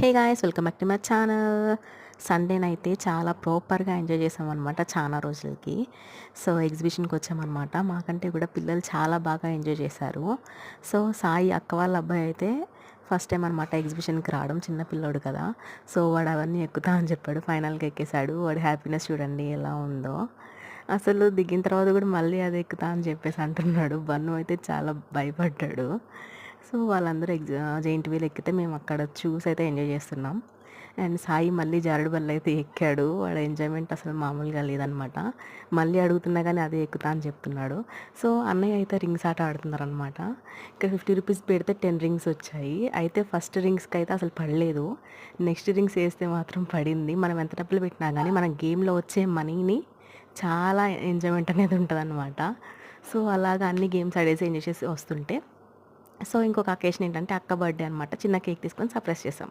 Hey guys, welcome back to my channel. సండేనైతే చాలా ప్రాపర్గా ఎంజాయ్ చేసామన్నమాట చాలా రోజులకి. సో ఎగ్జిబిషన్కి వచ్చామన్నమాట. మాకంటే కూడా పిల్లలు చాలా బాగా ఎంజాయ్ చేశారు. సో సాయి అక్క వాళ్ళ అబ్బాయి అయితే ఫస్ట్ టైం అనమాట ఎగ్జిబిషన్కి రావడం. చిన్న పిల్లోడు కదా, సో వాడు అవన్నీ ఎక్కుతా అని చెప్పాడు. ఫైనల్గా ఎక్కేశాడు. వాడి హ్యాపీనెస్ చూడండి ఎలా ఉందో. అసలు దిగిన తర్వాత కూడా మళ్ళీ అది ఎక్కుతా అని చెప్పేసి అంటున్నాడు. బన్ను అయితే చాలా భయపడ్డాడు. సో వాళ్ళందరూ జెయింట్ వీల్ ఎక్కితే మేము అక్కడ చూసి అయితే ఎంజాయ్ చేస్తున్నాం. అండ్ సాయి మళ్ళీ జారుడు బల్ల అయితే ఎక్కాడు. వాడు ఎంజాయ్మెంట్ అసలు మామూలుగా లేదనమాట. మళ్ళీ అడుగుతున్నా కానీ అదే ఎక్కుతా అని చెప్తున్నాడు. సో అన్నయ్య అయితే రింగ్స్ ఆట ఆడుతున్నారనమాట. ఇక్కడ 50 రూపీస్ పెడితే 10 రింగ్స్ వచ్చాయి. అయితే ఫస్ట్ రింగ్స్కి అయితే అసలు పడలేదు. నెక్స్ట్ రింగ్స్ వేస్తే మాత్రం పడింది. మనం ఎంత డబ్బులు పెట్టినా కానీ మన గేమ్లో వచ్చే మనీని చాలా ఎంజాయ్మెంట్ అనేది ఉంటుందన్నమాట. సో అలాగా అన్ని గేమ్స్ ఆడేసి ఎంజాయ్ చేసి వస్తుంటే, సో ఇంకొక అకేషన్ ఏంటంటే అక్క బర్త్డే అనమాట. చిన్న కేక్ తీసుకొని సర్ప్రైజ్ చేసాం.